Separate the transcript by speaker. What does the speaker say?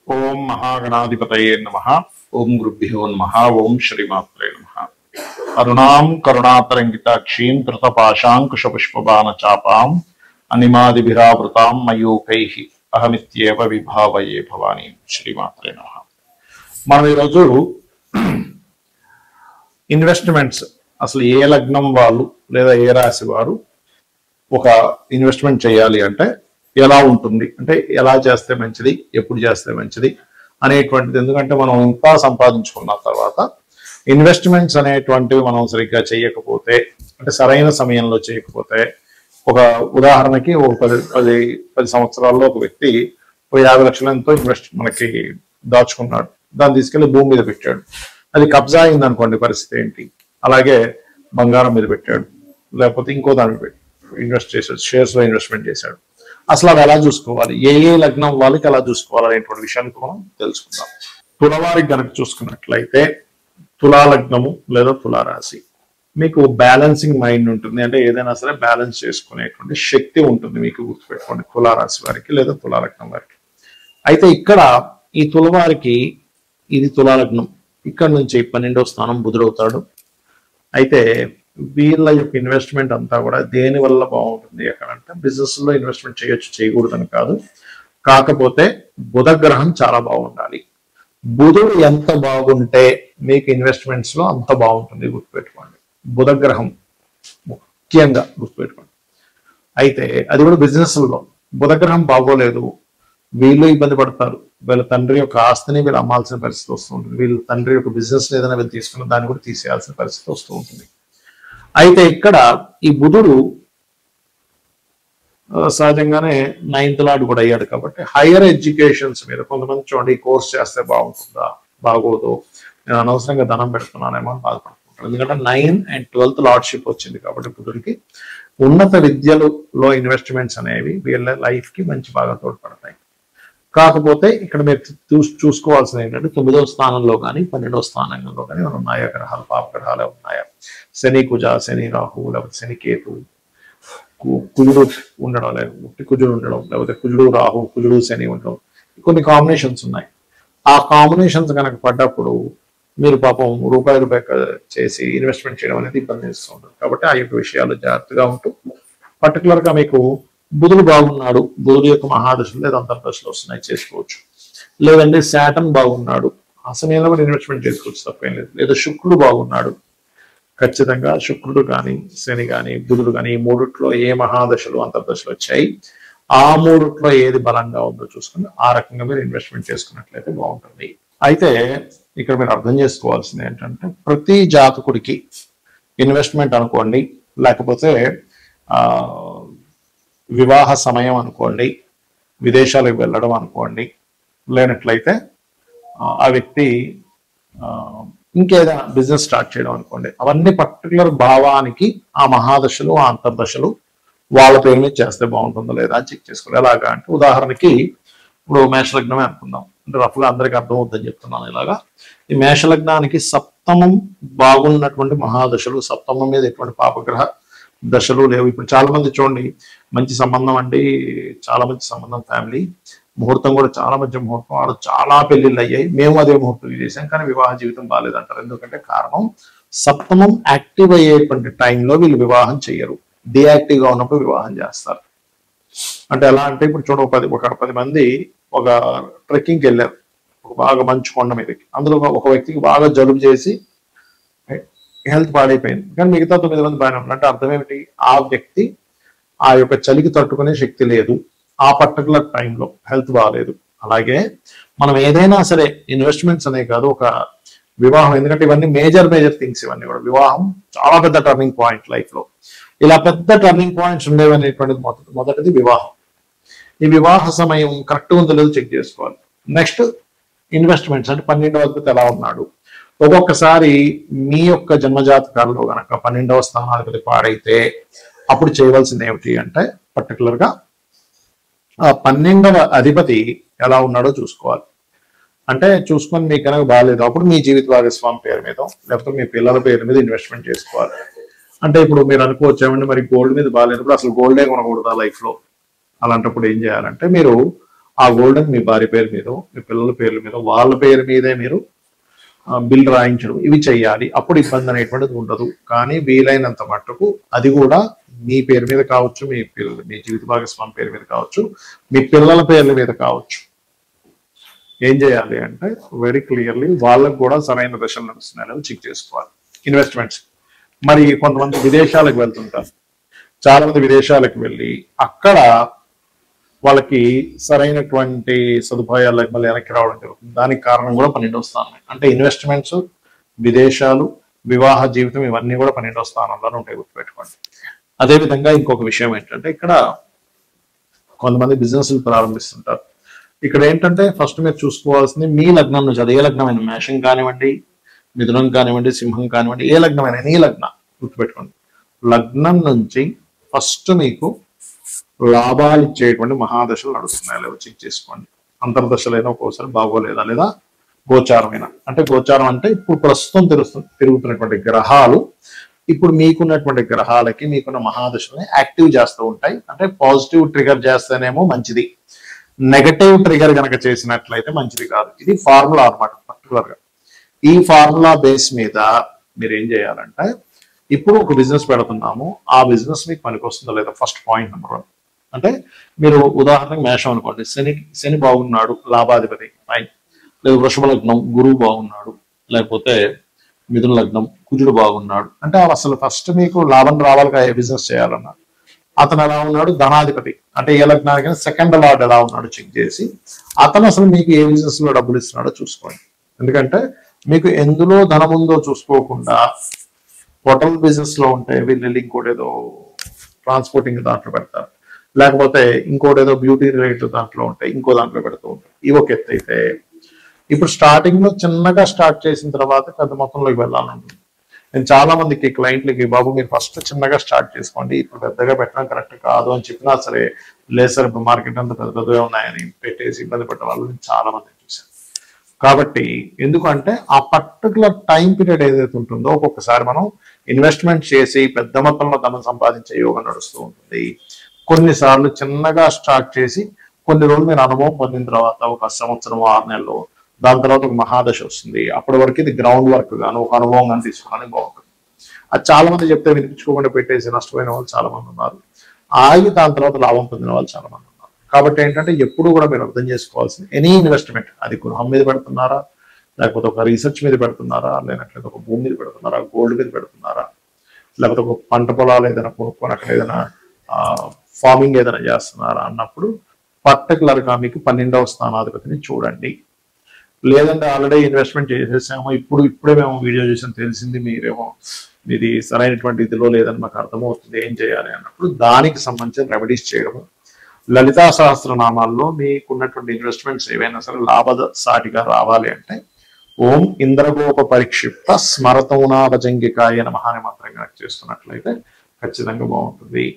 Speaker 1: ఓం మహాగణాధిపతయే నమః. ఓం గురుభ్యో నమః. ఓం శ్రీమాత్రే నమః. అరుణాం కరుణాతరంగితాక్షీం ధృతపాశాంకుశపుష్పబాణ చాపాం అనిమాదిభిరావృతాం మయూకైః అహమిత్యేవ విభావయే భవానీ. శ్రీమాత్రే నమః. మనం ఈరోజు ఇన్వెస్ట్మెంట్స్ అసలు ఏ లగ్నం వాళ్ళు లేదా ఏ రాశి వారు ఒక ఇన్వెస్ట్మెంట్ చేయాలి అంటే ఎలా ఉంటుంది, అంటే ఎలా చేస్తే మంచిది, ఎప్పుడు చేస్తే మంచిది అనేటువంటిది. ఎందుకంటే మనం ఇంకా సంపాదించుకున్న తర్వాత ఇన్వెస్ట్మెంట్స్ అనేటువంటివి మనం సరిగ్గా చేయకపోతే, అంటే సరైన సమయంలో చేయకపోతే, ఒక ఉదాహరణకి ఒక 10 సంవత్సరాల్లో ఒక వ్యక్తి ఒక 50 లక్షలు ఎంతో మనకి దాచుకున్నాడు. దాన్ని తీసుకెళ్లి భూమి మీద పెట్టాడు. అది కబ్జా అయింది అనుకోండి, పరిస్థితి ఏంటి? అలాగే బంగారం మీద పెట్టాడు, లేకపోతే ఇంకో దాని మీద ఇన్వెస్ట్ చేశాడు, షేర్స్ లో ఇన్వెస్ట్మెంట్ చేశాడు. అసలు అది ఎలా చూసుకోవాలి, ఏ ఏ లగ్నం వాళ్ళకి ఎలా చూసుకోవాలి అనేటువంటి విషయానికి మనం తెలుసుకుందాం. తులవారికి కనుక చూసుకున్నట్లయితే తులా లగ్నము లేదా తులా రాశి మీకు బ్యాలెన్సింగ్ మైండ్ ఉంటుంది. అంటే ఏదైనా సరే బ్యాలెన్స్ చేసుకునేటువంటి శక్తి ఉంటుంది మీకు. గుర్తుపెట్టుకోండి, తులా రాశి వారికి లేదా తులా లగ్నం వారికి. అయితే ఇక్కడ ఈ తులవారికి ఇది తులా లగ్నం, ఇక్కడ నుంచి 12వ స్థానం బుధుడవుతాడు. అయితే వీళ్ళ యొక్క ఇన్వెస్ట్మెంట్ అంతా కూడా దేని వల్ల బాగుంటుంది ఎక్కడంటే, బిజినెస్ లో ఇన్వెస్ట్మెంట్ చేయొచ్చు, చేయకూడదని కాదు. కాకపోతే బుధ గ్రహం చాలా బాగుండాలి. బుధుడు ఎంత బాగుంటే మీకు ఇన్వెస్ట్మెంట్స్ లో అంత బాగుంటుంది. గుర్తుపెట్టుకోండి, బుధ గ్రహం ముఖ్యంగా గుర్తుపెట్టుకోండి. అయితే అది కూడా బిజినెస్ లో బుధ గ్రహం బాగోలేదు, వీళ్ళు ఇబ్బంది పడతారు. వీళ్ళ తండ్రి యొక్క ఆస్తిని వీళ్ళు అమ్మాల్సిన పరిస్థితి వస్తూ ఉంటుంది. వీళ్ళ తండ్రి యొక్క బిజినెస్ ఏదైనా వీళ్ళు తీసుకున్న దాన్ని కూడా తీసేయాల్సిన పరిస్థితి వస్తూ ఉంటుంది. అయితే ఇక్కడ ఈ బుధుడు సహజంగానే 9th లార్డ్ కూడా అయ్యాడు కాబట్టి హైయర్ ఎడ్యుకేషన్స్ మీద కొంతమంది చూడండి, ఈ కోర్స్ చేస్తే బాగుంటుందా, బాగోదు, నేను అనవసరంగా ధనం పెడుతున్నానేమో అని బాధపడుతుంటాను. ఎందుకంటే 9 and 12th లార్డ్షిప్ వచ్చింది కాబట్టి బుధుడికి ఉన్నత విద్యలో ఇన్వెస్ట్మెంట్స్ అనేవి వీళ్ళ లైఫ్ కి మంచి బాగా తోడ్పడతాయి. కాకపోతే ఇక్కడ మీరు చూసుకోవాల్సింది ఏంటంటే 9వ స్థానంలో కానీ 12వ స్థానంలో కానీ ఉన్నాయా గ్రహాలు, పాప గ్రహాలు ఉన్నాయా? శని కుజ, శని రాహు, లేకపోతే శని కేతు, కుజుడు ఉండడం, లేకపోతే కుజుడు ఉండడం, లేకపోతే కుజుడు రాహు, కుజుడు శని ఉండడం, కొన్ని కాంబినేషన్స్ ఉన్నాయి. ఆ కాంబినేషన్స్ కనుక పడ్డప్పుడు మీరు పాపం రూపాయి చేసి ఇన్వెస్ట్మెంట్ చేయడం అనేది ఇబ్బంది చేస్తుంటారు. కాబట్టి ఆ యొక్క విషయాలు జాగ్రత్తగా ఉంటూ, పర్టికులర్ గా మీకు బుధుడు బాగున్నాడు, బుధుడు యొక్క మహాదశలు లేదా అంతర్దశలు వస్తున్నాయి, చేసుకోవచ్చు. లేదంటే శాటర్న్ బాగున్నాడు, ఆ సమయంలో కూడా ఇన్వెస్ట్మెంట్ చేసుకోవచ్చు, తప్పేం లేదు. లేదా శుక్రుడు బాగున్నాడు, ఖచ్చితంగా శుక్రుడు కానీ శని కానీ బుధుడు కానీ ఈ మూడిట్లో ఏ మహాదశలు అంతర్దశలు వచ్చాయి, ఆ మూడిట్లో ఏది బలంగా ఉందో చూసుకుని ఆ రకంగా మీరు ఇన్వెస్ట్మెంట్ చేసుకున్నట్లయితే బాగుంటుంది. అయితే ఇక్కడ మీరు అర్థం చేసుకోవాల్సింది ఏంటంటే, ప్రతి జాతకుడికి ఇన్వెస్ట్మెంట్ అనుకోండి, లేకపోతే వివాహ సమయం అనుకోండి, విదేశాలకు వెళ్ళడం అనుకోండి, లేనట్లయితే ఆ వ్యక్తి ఇంకేదైనా బిజినెస్ స్టార్ట్ చేయడం అనుకోండి, అవన్నీ పర్టికులర్ భావానికి ఆ మహాదశలు ఆ అంతర్దశలు వాళ్ళ పేరు మీద చేస్తే బాగుంటుందో లేదా అని చెక్ చేసుకోవాలి. ఎలాగా అంటే, ఉదాహరణకి ఇప్పుడు మేషలగ్నమే అనుకుందాం, అంటే రఫ్గా అందరికీ అర్థం అవుతుందని చెప్తున్నాను. ఇలాగా ఈ మేషలగ్నానికి సప్తమం బాగున్నటువంటి మహాదశలు, సప్తమం మీద ఎటువంటి పాపగ్రహ దశలు లేవు. ఇప్పుడు చాలా మంది చూడండి, మంచి సంబంధం అండి, చాలా మంచి సంబంధం, ఫ్యామిలీ ముహూర్తం కూడా చాలా మంచి ముహూర్తం, వాళ్ళు చాలా పెళ్లిళ్ళు అయ్యాయి, మేము అదే ముహూర్తం చేసాం, కానీ వివాహ జీవితం బాగాలేదంటారు. ఎందుకంటే కారణం, సప్తమం యాక్టివ్ అయ్యేటువంటి టైంలో వీళ్ళు వివాహం చేయరు, డియాక్టివ్ గా ఉన్నప్పుడు వివాహం చేస్తారు. అంటే ఎలా అంటే, ఇప్పుడు చూడ ఒక 10 మంది ఒక ట్రెక్కింగ్కి వెళ్ళారు, ఒక బాగా మంచు కొండ మీదకి. అందులో ఒక వ్యక్తికి బాగా జలుబు చేసి హెల్త్ పాడైపోయింది, కానీ మిగతా 9 మంది బాగానే ఉన్నారు. అంటే అర్థం ఏమిటి? ఆ వ్యక్తి ఆ యొక్క చలికి తట్టుకునే శక్తి లేదు, ఆ పర్టికులర్ టైంలో హెల్త్ బాగాలేదు. అలాగే మనం ఏదైనా సరే ఇన్వెస్ట్మెంట్స్ అనే కాదు, ఒక వివాహం, ఎందుకంటే ఇవన్నీ మేజర్ థింగ్స్, ఇవన్నీ కూడా వివాహం చాలా పెద్ద టర్నింగ్ పాయింట్ లైఫ్ లో. ఇలా పెద్ద టర్నింగ్ పాయింట్స్ ఉండేవి అనేటువంటిది మొదటిది వివాహం. ఈ వివాహ సమయం కరెక్ట్ ఉందో లేదో చెక్ చేసుకోవాలి. నెక్స్ట్ ఇన్వెస్ట్మెంట్స్, అంటే 12వ అధిపతి ఎలా ఉన్నాడు. ఒక్కొక్కసారి మీ యొక్క జన్మజాతకాల్లో కనుక 12వ స్థానాధిపతి పాడైతే అప్పుడు చేయవలసింది ఏమిటి అంటే, పర్టికులర్ గా ఆ 12వ అధిపతి ఎలా ఉన్నాడో చూసుకోవాలి. అంటే చూసుకొని మీకు కనుక బాగాలేదు, అప్పుడు మీ జీవిత భాగస్వామి పేరు మీద లేకపోతే మీ పిల్లల పేరు మీద ఇన్వెస్ట్మెంట్ చేసుకోవాలి. అంటే ఇప్పుడు మీరు అనుకోవచ్చు, ఏమంటే మరి గోల్డ్ మీద బాగాలేనప్పుడు అసలు గోల్డే కొనకూడదా లైఫ్ లో? అలాంటప్పుడు ఏం చేయాలంటే, మీరు ఆ గోల్డ్ మీ భార్య పేరు మీద, మీ పిల్లల పేర్ల మీద, వాళ్ళ పేరు మీదే మీరు బిల్ రాయించడం ఇవి చేయాలి. అప్పుడు ఇబ్బంది అనేటువంటిది ఉండదు. కానీ వీలైనంత మట్టుకు అది కూడా మీ పేరు మీద కావచ్చు, మీ జీవిత భాగస్వామి పేరు మీద కావచ్చు, మీ పిల్లల పేర్ల మీద కావచ్చు. ఏం చేయాలి అంటే వెరీ క్లియర్లీ వాళ్ళకు కూడా సరైన దశలు నడుస్తున్నాయని చెక్ చేసుకోవాలి. ఇన్వెస్ట్మెంట్స్ మరి కొంతమంది విదేశాలకు వెళ్తుంటారు. చాలా మంది విదేశాలకు వెళ్ళి అక్కడ వాళ్ళకి సరైనటువంటి సదుపాయాలు మళ్ళీ వెనక్కి రావడం జరుగుతుంది. దానికి కారణం కూడా 12వ స్థానం. అంటే ఇన్వెస్ట్మెంట్స్, విదేశాలు, వివాహ జీవితం ఇవన్నీ కూడా 12వ స్థానంలో ఉంటాయి, గుర్తుపెట్టుకోండి. అదేవిధంగా ఇంకొక విషయం ఏంటంటే ఇక్కడ కొంతమంది బిజినెస్లు ప్రారంభిస్తుంటారు. ఇక్కడ ఏంటంటే ఫస్ట్ మీరు చూసుకోవాల్సింది మీ లగ్నం నుంచి, అది ఏ లగ్నమైన, మేషం కానివ్వండి, మిథునం కానివ్వండి, సింహం కానివ్వండి, ఏ లగ్నమైన నీ లగ్నం గుర్తుపెట్టుకోండి. లగ్నం నుంచి ఫస్ట్ మీకు లాభాలు ఇచ్చేటువంటి మహాదశలు నడుస్తున్నాయి లేవో చెక్ చేసుకోండి. అంతర్దశలైనా ఒక్కోసారి బాగోలేదా, లేదా గోచారమైన. అంటే గోచారం అంటే ఇప్పుడు ప్రస్తుతం తిరుగుతున్నటువంటి గ్రహాలు ఇప్పుడు మీకున్నటువంటి గ్రహాలకి మీకున్న మహాదశల్ని యాక్టివ్ చేస్తూ ఉంటాయి. అంటే పాజిటివ్ ట్రిగర్ చేస్తేనేమో మంచిది, నెగటివ్ ట్రిగర్ కనుక చేసినట్లయితే మంచిది కాదు. ఇది ఫార్ములా అన్నమాట. పర్టికులర్ గా ఈ ఫార్ములా బేస్ మీద మీరు ఏం చేయాలంటే ఇప్పుడు ఒక బిజినెస్ పెడుతున్నాము, ఆ బిజినెస్ మీకు పనికొస్తుందో లేదా ఫస్ట్ పాయింట్ నెంబర్ 1. అంటే మీరు ఉదాహరణకు మేషం అనుకోండి, శని బాగున్నాడు, లాభాధిపతి ఫైన్. లేదు వృషభ లగ్నం, గురువు బాగున్నాడు, లేకపోతే మిథున లగ్నం, కుజుడు బాగున్నాడు. అంటే అసలు ఫస్ట్ మీకు లాభం రావాలిగా ఏ బిజినెస్ చేయాలన్నా. అతను ఎలా ఉన్నాడు, ధనాధిపతి. అంటే ఏ లగ్నానికి సెకండ్ లార్డ్ ఎలా ఉన్నాడు చెక్ చేసి అతను అసలు మీకు ఏ బిజినెస్ లో డబ్బులు ఇస్తున్నాడో చూసుకోండి. ఎందుకంటే మీకు ఎందులో ధనం ఉందో చూసుకోకుండా హోటల్ బిజినెస్ లో ఉంటే వీళ్ళు ఇంకోటి ఏదో ట్రాన్స్పోర్టింగ్ దాంట్లో పెడతారు, లేకపోతే ఇంకోటి ఏదో బ్యూటీ రిలేటెడ్ దాంట్లో ఉంటాయి, ఇంకో దాంట్లో పెడుతూ ఉంటాయి. ఇవి ఒక ఎత్తు అయితే ఇప్పుడు స్టార్టింగ్ లో చిన్నగా స్టార్ట్ చేసిన తర్వాత పెద్ద మొత్తంలోకి వెళ్ళాలంటుంది. నేను చాలా మందికి క్లయింట్లకి, బాబు మీరు ఫస్ట్ చిన్నగా స్టార్ట్ చేసుకోండి, ఇప్పుడు పెద్దగా పెట్టడం కరెక్ట్ కాదు అని చెప్పినా సరే, లేదు సార్ ఇప్పుడు మార్కెట్ అంతా పెద్ద పెద్దగా ఉన్నాయని పెట్టేసి ఇబ్బంది పడ్డ వాళ్ళు చాలా మంది చూశాను. కాబట్టి ఎందుకంటే ఆ పర్టికులర్ టైం పీరియడ్ ఏదైతే ఉంటుందో ఒక్కొక్కసారి మనం ఇన్వెస్ట్మెంట్ చేసి పెద్ద మొత్తంలో ధనం సంపాదించే యోగం నడుస్తూ ఉంటుంది. కొన్నిసార్లు చిన్నగా స్టార్ట్ చేసి కొన్ని రోజులు మీరు అనుభవం పొందిన తర్వాత ఒక సంవత్సరం 6 నెలలు దాని తర్వాత ఒక మహాదశ వస్తుంది. అప్పటి వరకు ఇది గ్రౌండ్ వర్క్ గాను ఒక అనుభవంగా తీసుకోవడానికి బాగుంటుంది. అది చాలా మంది చెప్తే వినిపించుకోకుండా పెట్టేసి నష్టపోయిన వాళ్ళు చాలా మంది ఉన్నారు, ఆగి దాని తర్వాత లాభం పొందిన వాళ్ళు చాలా మంది ఉన్నారు. కాబట్టి ఏంటంటే ఎప్పుడు కూడా మీరు అర్థం చేసుకోవాల్సింది, ఎనీ ఇన్వెస్ట్మెంట్ అది గృహం మీద పెడుతున్నారా, లేకపోతే ఒక రీసెర్చ్ మీద పెడుతున్నారా, లేనట్లయితే ఒక భూమి మీద పెడుతున్నారా, గోల్డ్ మీద పెడుతున్నారా, లేకపోతే ఒక పంట పొలాలు ఏదైనా కొనుక్కొని అక్కడ ఏదైనా ఫార్మింగ్ ఏదైనా చేస్తున్నారా అన్నప్పుడు పర్టికులర్ గా మీకు 12వ స్థానాధిపతిని చూడండి. లేదంటే ఆల్రెడీ ఇన్వెస్ట్మెంట్ చేసేసాము, ఇప్పుడే మేము వీడియో చూసాం తెలిసింది మీరేమో ఇది సరైనటువంటి ఇదిలో లేదని మాకు అర్థమవుతుంది, ఏం చేయాలి అన్నప్పుడు దానికి సంబంధించిన రెమెడీస్ చేయడము. లలితా సహస్రనామాల్లో మీకున్నటువంటి ఇన్వెస్ట్మెంట్స్ ఏవైనా సరే లాభసాటిగా రావాలి అంటే ఓం ఇంద్రగోప పరిక్షిప్త స్మరతౌనాభజంగికాయ నమః అనే మంత్రం కనుక చేస్తున్నట్లయితే ఖచ్చితంగా బాగుంటుంది.